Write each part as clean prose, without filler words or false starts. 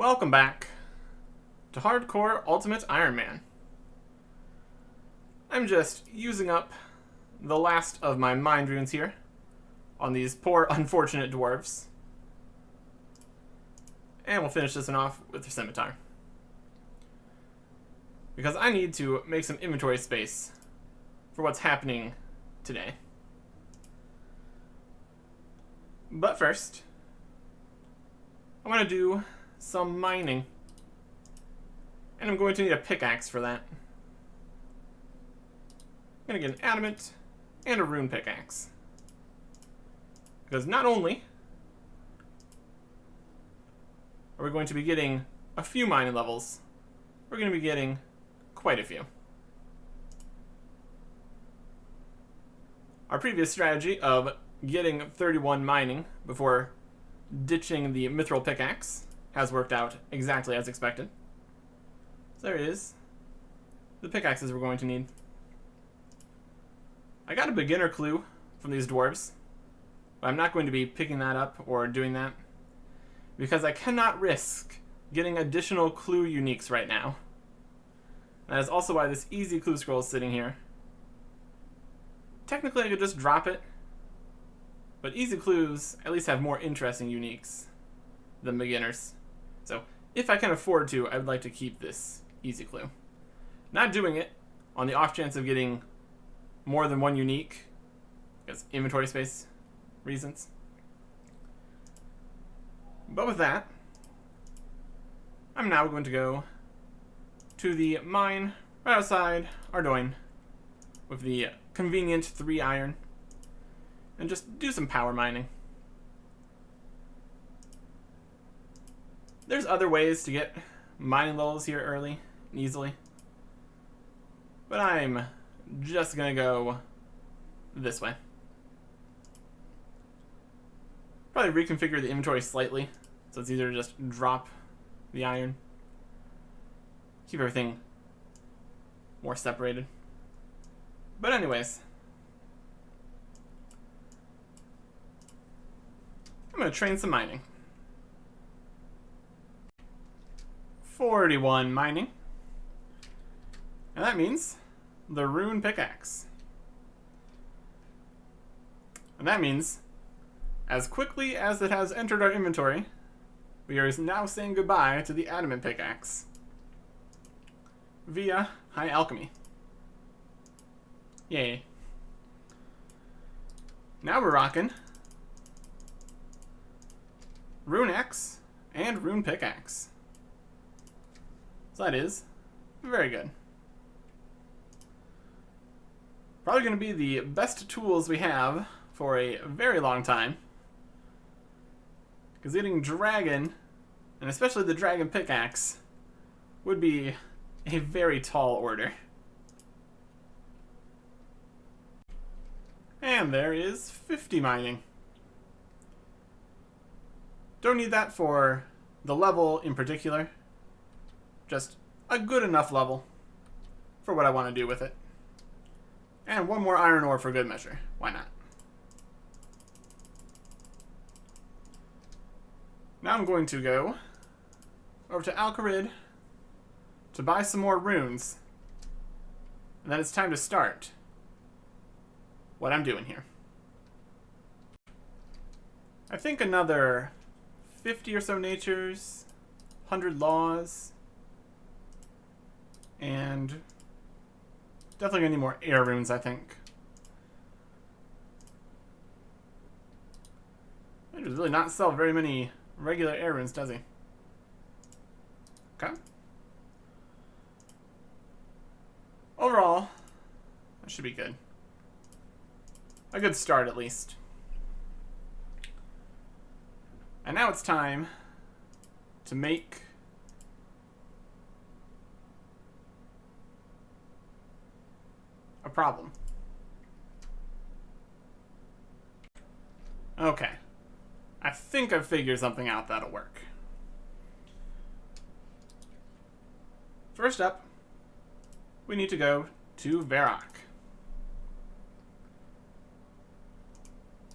Welcome back to Hardcore Ultimate Iron Man. I'm just using up the last of my mind runes here on these poor, unfortunate dwarves. And we'll finish this one off with the scimitar. Because I need to make some inventory space for what's happening today. But first, I want to do some mining. And I'm going to need a pickaxe for that. I'm going to get an adamant and a rune pickaxe. Because not only are we going to be getting a few mining levels, we're going to be getting quite a few. Our previous strategy of getting 31 mining before ditching the mithril pickaxe has worked out exactly as expected. So there it is. The pickaxes we're going to need. I got a beginner clue from these dwarves, but I'm not going to be picking that up or doing that because I cannot risk getting additional clue uniques right now. That is also why this easy clue scroll is sitting here. Technically I could just drop it, but easy clues at least have more interesting uniques than beginners. So if I can afford to, I would like to keep this easy clue. Not doing it on the off chance of getting more than one unique, because inventory space reasons. But with that, I'm now going to go to the mine right outside Ardoin with the convenient 3 iron and just do some power mining. There's other ways to get mining levels here early and easily, but I'm just gonna go this way. Probably reconfigure the inventory slightly so it's easier to just drop the iron. Keep everything more separated. But anyways, I'm gonna train some mining. 41 mining. And that means the rune pickaxe. And that means, as quickly as it has entered our inventory, we are now saying goodbye to the adamant pickaxe via high alchemy. Yay. Now we're rocking rune axe and rune pickaxe. So that is very good. Probably going to be the best tools we have for a very long time. Because getting dragon, and especially the dragon pickaxe, would be a very tall order. And there is 50 mining. Don't need that for the level in particular. Just a good enough level for what I want to do with it. And one more iron ore for good measure. Why not? Now I'm going to go over to Alcarid to buy some more runes. And then it's time to start what I'm doing here. I think another 50 or so natures, 100 laws, and definitely gonna need more air runes, I think. He does really not sell very many regular air runes, does he? Okay. Overall, that should be good. A good start, at least. And now it's time to make a problem. Okay. I think I've figured something out that'll work. First up, we need to go to Varrock.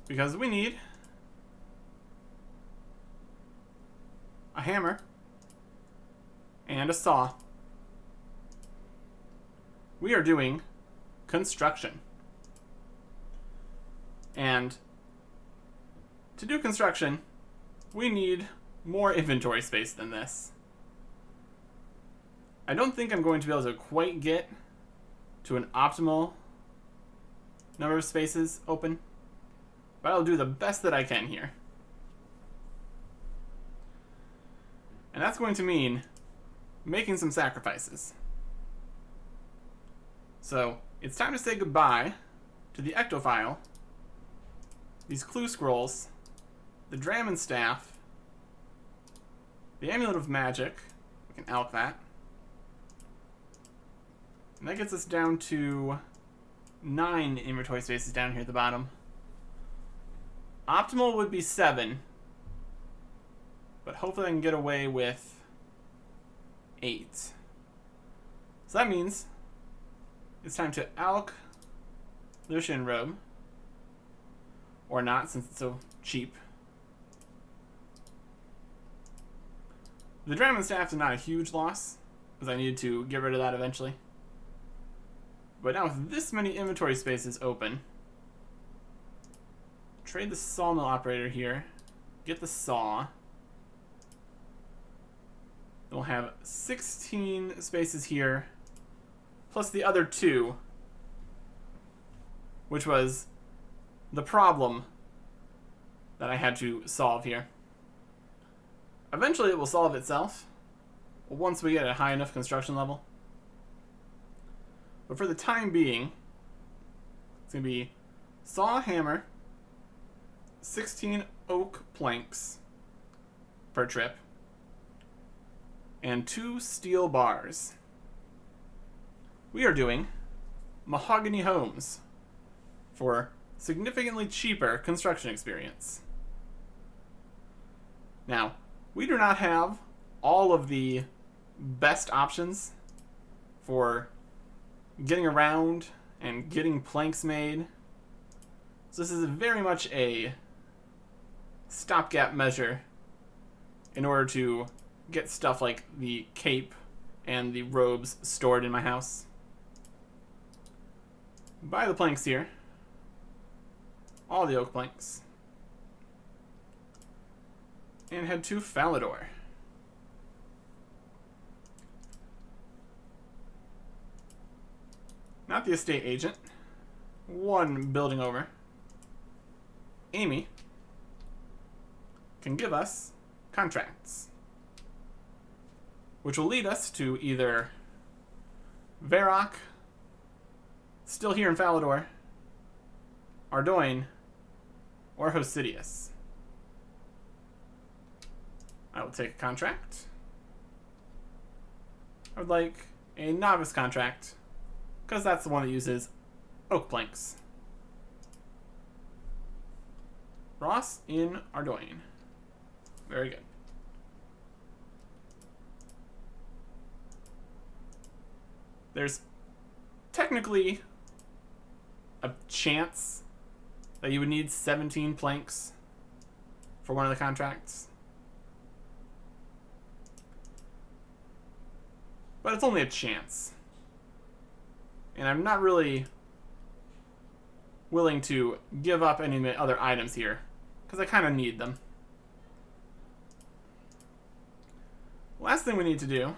Because we need a hammer and a saw. We are doing construction. And to do construction, we need more inventory space than this. I don't think I'm going to be able to quite get to an optimal number of spaces open, but I'll do the best that I can here. And that's going to mean making some sacrifices. So it's time to say goodbye to the ectophile, these clue scrolls, the Dramen staff, the amulet of magic. We can alch that. And that gets us down to 9 inventory spaces down here at the bottom. Optimal would be 7, but hopefully I can get away with 8. So that means it's time to alch Lucian Robe. Or not, since it's so cheap. The Dramen Staff is not a huge loss, because I needed to get rid of that eventually. But now with this many inventory spaces open, trade the sawmill operator here, get the saw. Then we'll have 16 spaces here, plus the other 2, which was the problem that I had to solve here. Eventually it will solve itself once we get a high enough construction level. But for the time being, it's going to be saw, hammer, 16 oak planks per trip, and 2 steel bars. We are doing mahogany homes for significantly cheaper construction experience. Now, we do not have all of the best options for getting around and getting planks made. So this is very much a stopgap measure in order to get stuff like the cape and the robes stored in my house. Buy the planks here. All the oak planks. And head to Falador. Not the estate agent. 1 building over. Amy can give us contracts, which will lead us to either Varrock, still here in Falador, Ardoin, or Hosidius. I will take a contract. I would like a novice contract, because that's the one that uses oak planks. Ross in Ardoin. Very good. There's technically a chance that you would need 17 planks for one of the contracts. But it's only a chance. And I'm not really willing to give up any of my other items here, because I kind of need them. Last thing we need to do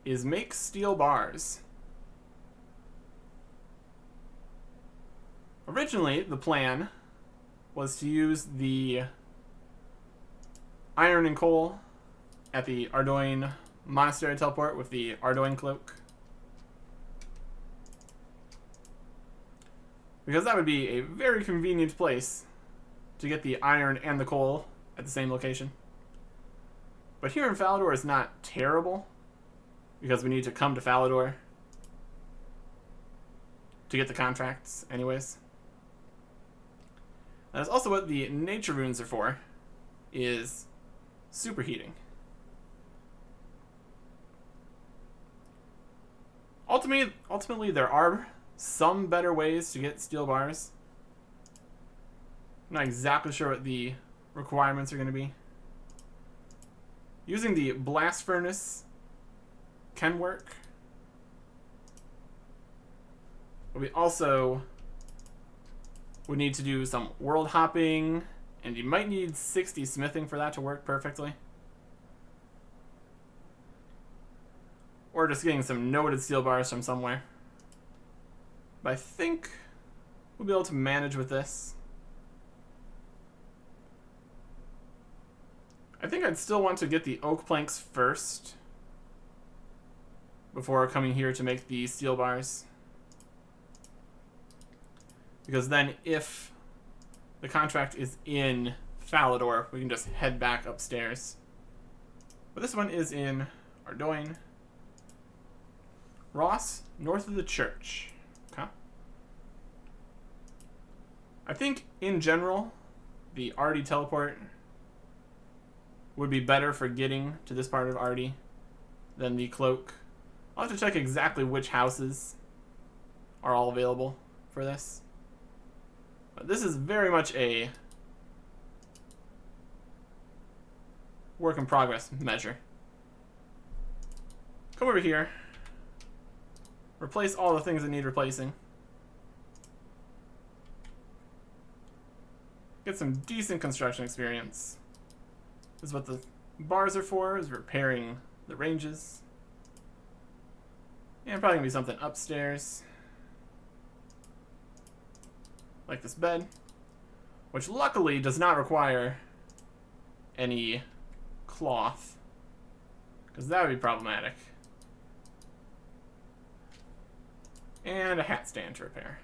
is make steel bars. Originally, the plan was to use the iron and coal at the Ardoin Monastery teleport with the Ardoin cloak, because that would be a very convenient place to get the iron and the coal at the same location. But here in Falador is not terrible, because we need to come to Falador to get the contracts anyways. That's also what the nature runes are for, is superheating. Ultimately, there are some better ways to get steel bars. I'm not exactly sure what the requirements are going to be. Using the blast furnace can work. But we also would need to do some world hopping, and you might need 60 smithing for that to work perfectly. Or just getting some noted steel bars from somewhere. But I think we'll be able to manage with this. I think I'd still want to get the oak planks first before coming here to make the steel bars. Because then if the contract is in Falador, we can just head back upstairs. But this one is in Ardoin. Ross, north of the church. Okay. I think, in general, the Ardy teleport would be better for getting to this part of Ardy than the cloak. I'll have to check exactly which houses are all available for this. But this is very much a work in progress measure. Come over here. Replace all the things that need replacing. Get some decent construction experience. This is what the bars are for, is repairing the ranges. And probably gonna be something upstairs. Like this bed. Which luckily does not require any cloth. Because that would be problematic. And a hat stand to repair.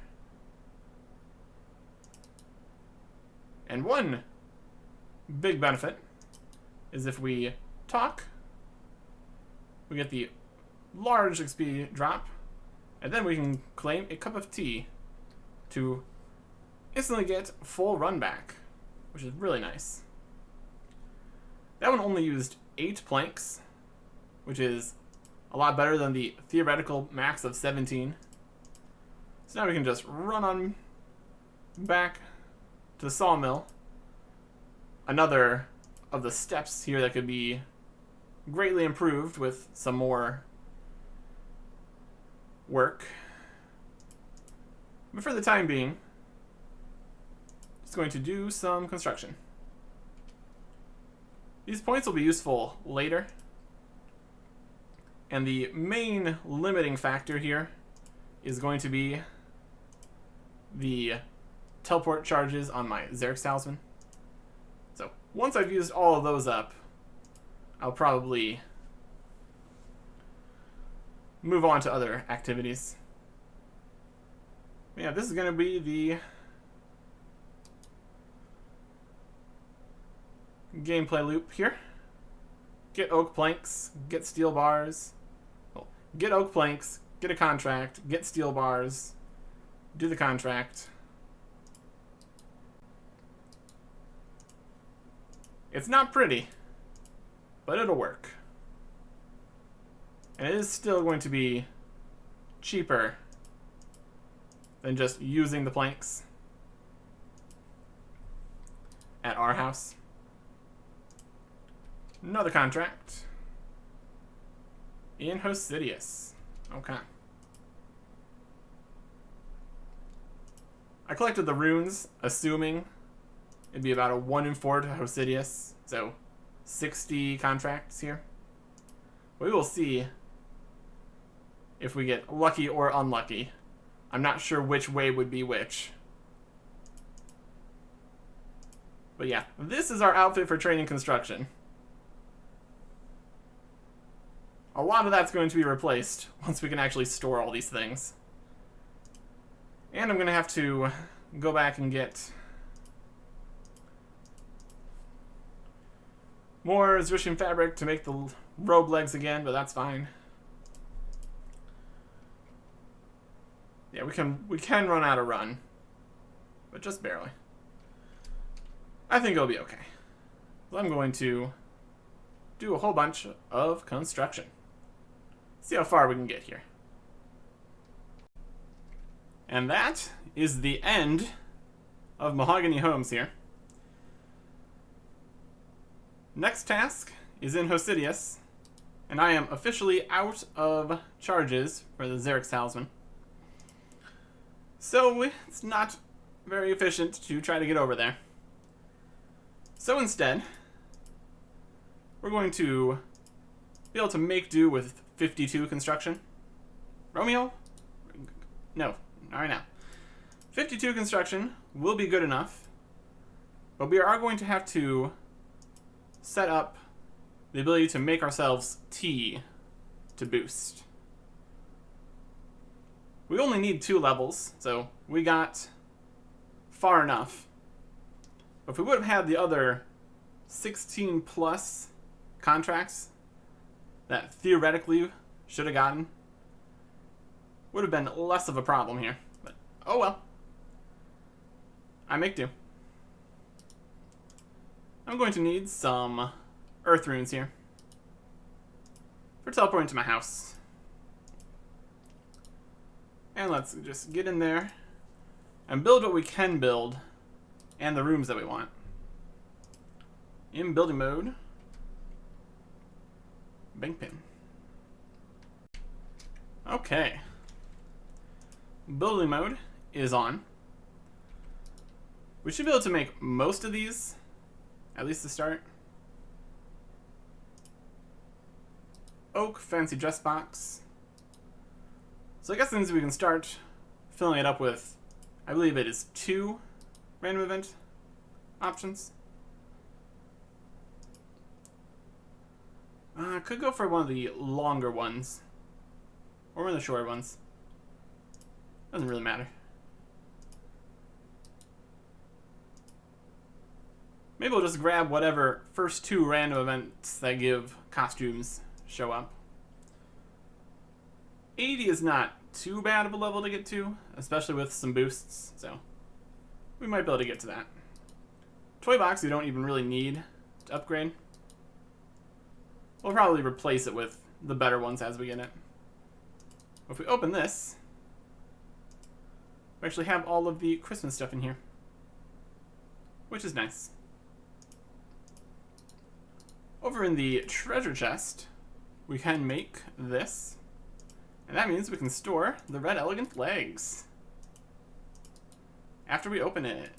And one big benefit is if we talk, we get the large XP drop, and then we can claim a cup of tea to instantly get full run back, which is really nice. That one only used 8 planks, which is a lot better than the theoretical max of 17. So now we can just run on back to the sawmill. Another of the steps here that could be greatly improved with some more work. But for the time being, just going to do some construction. These points will be useful later. And the main limiting factor here is going to be the teleport charges on my Xerx Talisman. So once I've used all of those up, I'll probably move on to other activities. Yeah, this is going to be the gameplay loop here. Get oak planks, get steel bars. Well, get oak planks, get a contract, get steel bars, do the contract. It's not pretty, but it'll work. And it is still going to be cheaper than just using the planks at our house. Another contract in Hosidius. Okay. I collected the runes, assuming it'd be about a 1 in 4 to Hosidius, so 60 contracts here. We will see if we get lucky or unlucky. I'm not sure which way would be which. But yeah, this is our outfit for training construction. A lot of that's going to be replaced once we can actually store all these things. And I'm going to have to go back and get more Zrishian fabric to make the robe legs again, but that's fine. Yeah, we can run out of run, but just barely. I think it'll be okay. So I'm going to do a whole bunch of construction. See how far we can get here. And that is the end of Mahogany Homes here. Next task is in Hosidius, and I am officially out of charges for the Xerix Talisman. So it's not very efficient to try to get over there. So instead, we're going to be able to make do with 52 construction. Romeo? No, not right now. 52 construction will be good enough, but we are going to have to set up the ability to make ourselves T to boost. We only need 2 levels, so we got far enough. But if we would have had the other 16 plus contracts that theoretically should have gotten, would have been less of a problem here. But oh well. I make do. I'm going to need some earth runes here for teleporting to my house. And let's just get in there and build what we can build and the rooms that we want. In building mode, bank pin. Okay. Building mode is on. We should be able to make most of these, at least to start. Oak fancy dress box. So I guess that means we can start filling it up with, I believe it is 2 random event options. I could go for one of the longer ones, or one of the shorter ones. Doesn't really matter. Maybe we'll just grab whatever first 2 random events that give costumes show up. 80 is not too bad of a level to get to, especially with some boosts, so we might be able to get to that. Toy box we don't even really need to upgrade. We'll probably replace it with the better ones as we get it. If we open this, we actually have all of the Christmas stuff in here, which is nice. Over in the treasure chest, we can make this, and that means we can store the red elegant legs after we open it.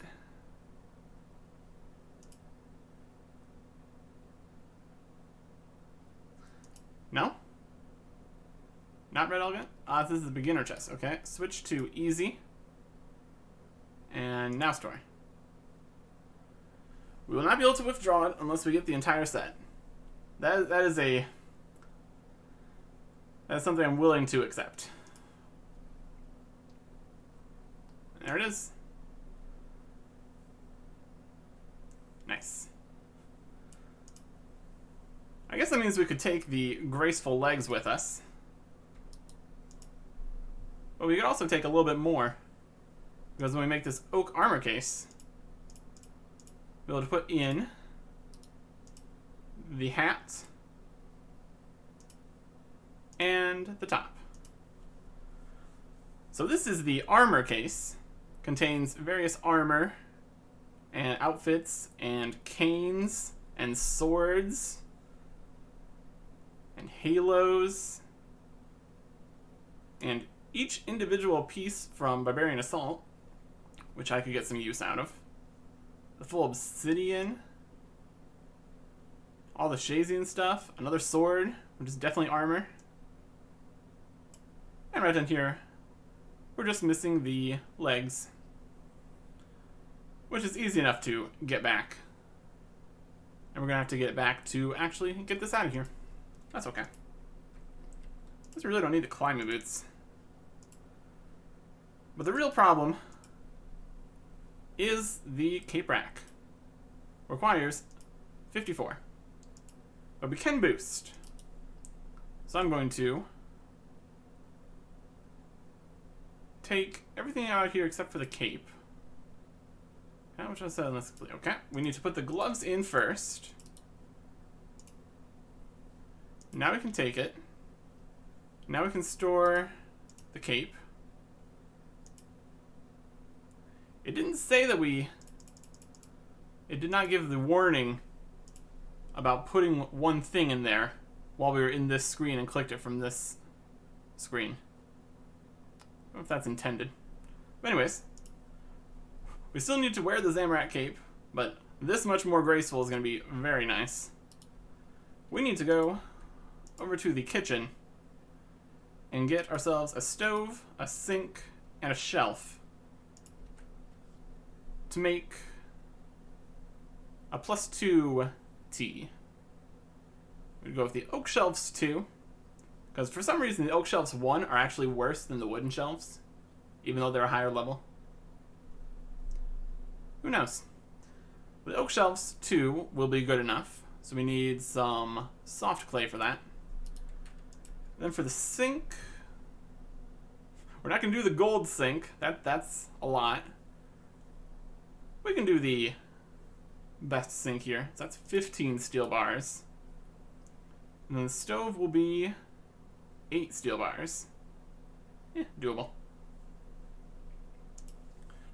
No? Not red elegant? This is the beginner chest. Okay, switch to easy. And now store. We will not be able to withdraw it unless we get the entire set. That is something I'm willing to accept. There it is. Nice. I guess that means we could take the graceful legs with us. But we could also take a little bit more, because when we make this oak armor case, we'll be able to put in the hat and the top. So this is the armor case. Contains various armor and outfits and canes and swords and halos and each individual piece from Barbarian Assault, which I could get some use out of. The full obsidian, all the Shazian stuff, another sword, which is definitely armor. And right down here, we're just missing the legs, which is easy enough to get back. And we're gonna have to get it back to actually get this out of here. That's okay. Because we really don't need the climbing boots. But the real problem is the cape rack. Requires 54. But we can boost. So I'm going to take everything out here except for the cape. How much I said on this? Okay, we need to put the gloves in first. Now we can take it. Now we can store the cape. It didn't say that it did not give the warning about putting one thing in there while we were in this screen and clicked it from this screen. I don't know if that's intended. But anyways, we still need to wear the Zamorak cape, but this much more graceful is going to be very nice. We need to go over to the kitchen and get ourselves a stove, a sink, and a shelf to make a +2 tea. We'd go with the oak shelves 2, because for some reason the oak shelves 1 are actually worse than the wooden shelves, even though they're a higher level. Who knows? The oak shelves 2 will be good enough, so we need some soft clay for that. Then for the sink, we're not going to do the gold sink. That's a lot. We can do the best sink here. So that's 15 steel bars. And then the stove will be 8 steel bars. Yeah, doable.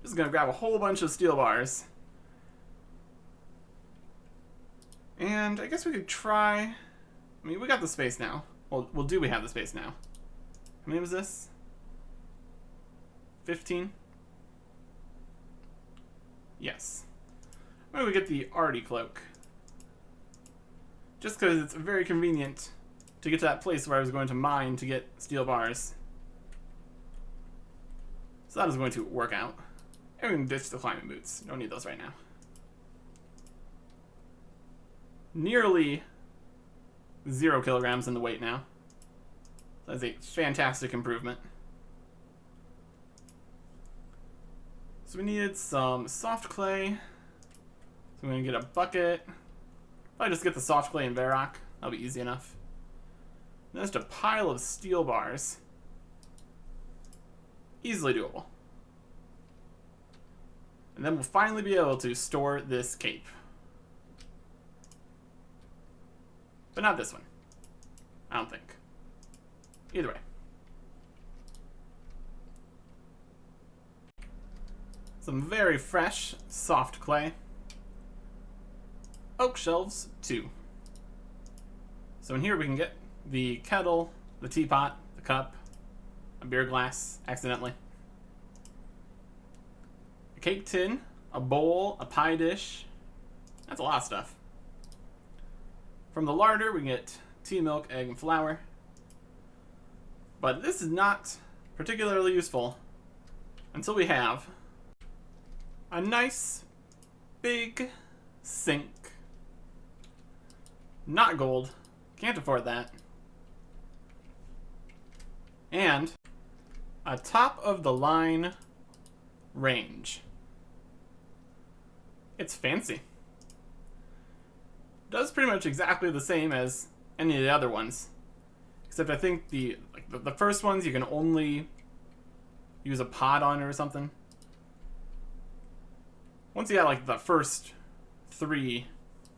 Just going to grab a whole bunch of steel bars. And I guess we could try... I mean, we got the space now. Well, do we have the space now? How many was this? 15? Yes. Why don't we get the Artie cloak? Just because it's very convenient to get to that place where I was going to mine to get steel bars. So that is going to work out. And we can ditch the climbing boots. Don't need those right now. Nearly 0 kilograms in the weight now. That's a fantastic improvement. So we needed some soft clay. So we're going to get a bucket. Probably just get the soft clay and Varrock. That'll be easy enough. Then just a pile of steel bars. Easily doable. And then we'll finally be able to store this cape. But not this one. I don't think. Either way. Some very fresh, soft clay. Oak shelves 2. So in here we can get the kettle, the teapot, the cup, a beer glass, accidentally, a cake tin, a bowl, a pie dish. That's a lot of stuff. From the larder we get tea, milk, egg, and flour. But this is not particularly useful until we have a nice big sink. Not gold. Can't afford that. And a top of the line range. It's fancy. Does pretty much exactly the same as any of the other ones. Except I think the first ones you can only use a pot on or something. Once you got like the first 3,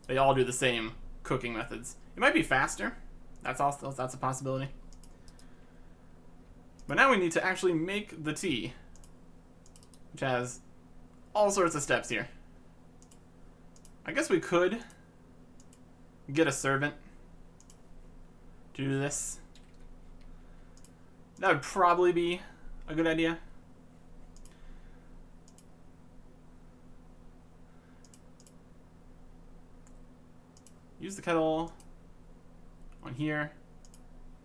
they all do the same cooking methods. It might be faster. That's a possibility. But now we need to actually make the tea, which has all sorts of steps here. I guess we could get a servant to do this. That would probably be a good idea. Use the kettle on here.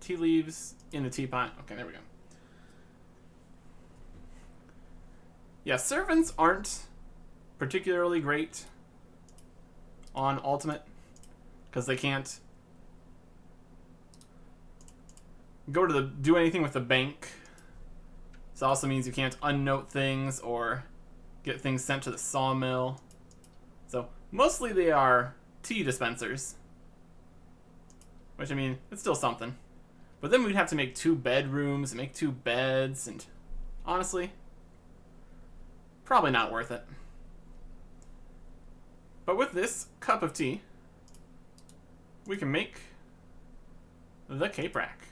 Tea leaves in the teapot. Okay, there we go. Yeah, servants aren't particularly great on Ultimate because they can't do anything with the bank. This also means you can't unnote things or get things sent to the sawmill. So mostly they are tea dispensers, which, I mean, it's still something. But then we'd have to make 2 bedrooms, make 2 beds, and honestly, probably not worth it. But with this cup of tea, we can make the cape rack.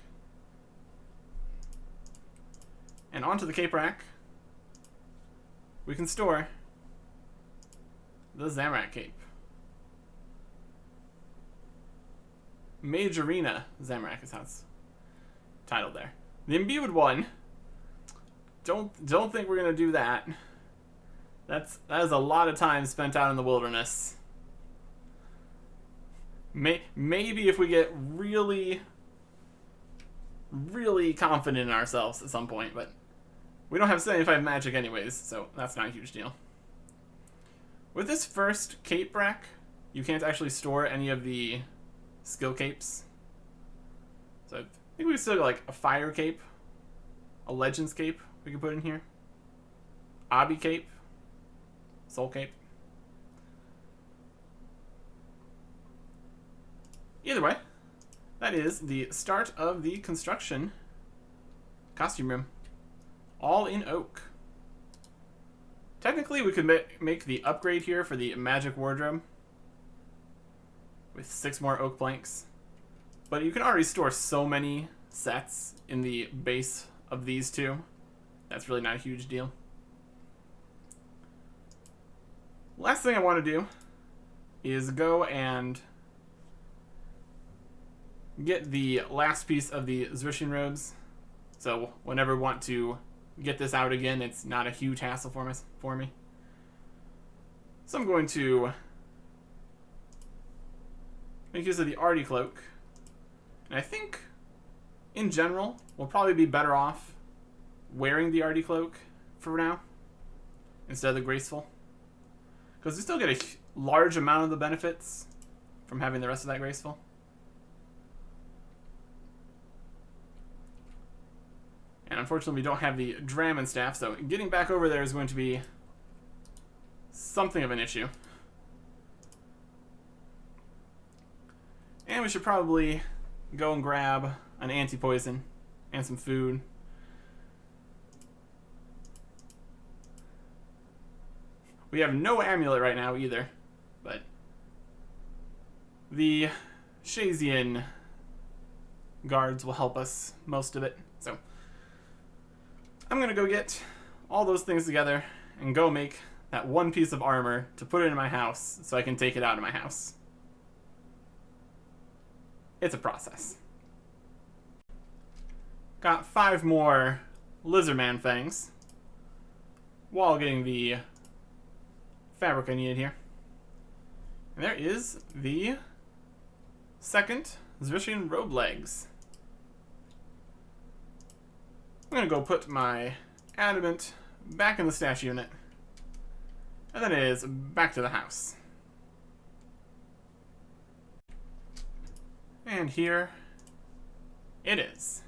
And onto the cape rack, we can store the Zamorak cape. Mage Arena Zamorak is how it's titled there. The Imbued one. Don't think we're gonna do that. That is a lot of time spent out in the wilderness. Maybe if we get really confident in ourselves at some point, but we don't have 75 magic anyways, so that's not a huge deal. With this first cape rack, you can't actually store any of the skill capes. So I think we still got like a fire cape, a legends cape we can put in here, obby cape, soul cape. Either way, that is the start of the construction costume room. All in oak. Technically, we could make the upgrade here for the magic wardrobe with 6 more oak planks. But you can already store so many sets in the base of these two. That's really not a huge deal. Last thing I want to do is go and get the last piece of the Zrishian robes. So whenever we want to get this out again, it's not a huge hassle for me. So I'm going to make use of the Artie cloak. And I think, in general, we'll probably be better off wearing the Artie cloak for now instead of the graceful. Because we still get a large amount of the benefits from having the rest of that graceful. And unfortunately, we don't have the Dramen staff, so getting back over there is going to be something of an issue. And we should probably go and grab an anti-poison and some food. We have no amulet right now either, but the Shazian guards will help us most of it. So I'm gonna go get all those things together and go make that one piece of armor to put it in my house so I can take it out of my house. It's a process. Got 5 more Lizardman fangs while getting the fabric I needed here. And there is the second Zrishian robe legs. I'm gonna go put my adamant back in the stash unit, and then it is back to the house. And here it is.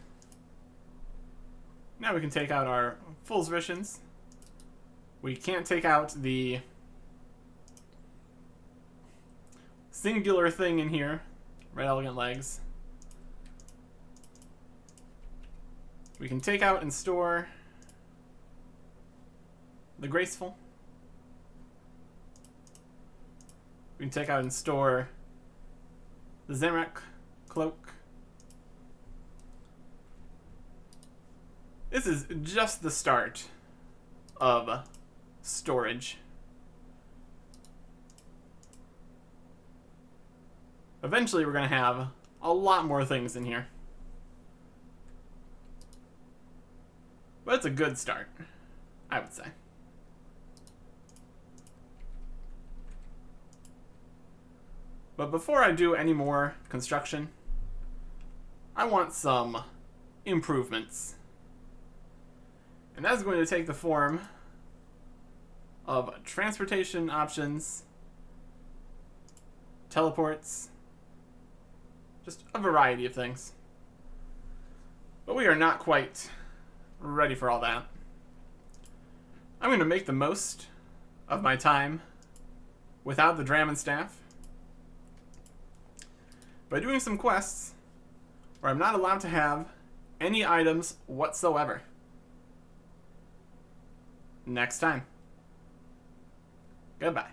Now we can take out our full Zrishians. We can't take out the singular thing in here, Red Elegant Legs. We can take out and store the Graceful. We can take out and store the Zamorak cloak. This is just the start of storage. Eventually we're going to have a lot more things in here. But it's a good start, I would say. But before I do any more construction, I want some improvements. And that's going to take the form of transportation options, teleports, just a variety of things. But we are not quite ready for all that. I'm going to make the most of my time without the Dramen staff by doing some quests where I'm not allowed to have any items whatsoever. Next time. Goodbye.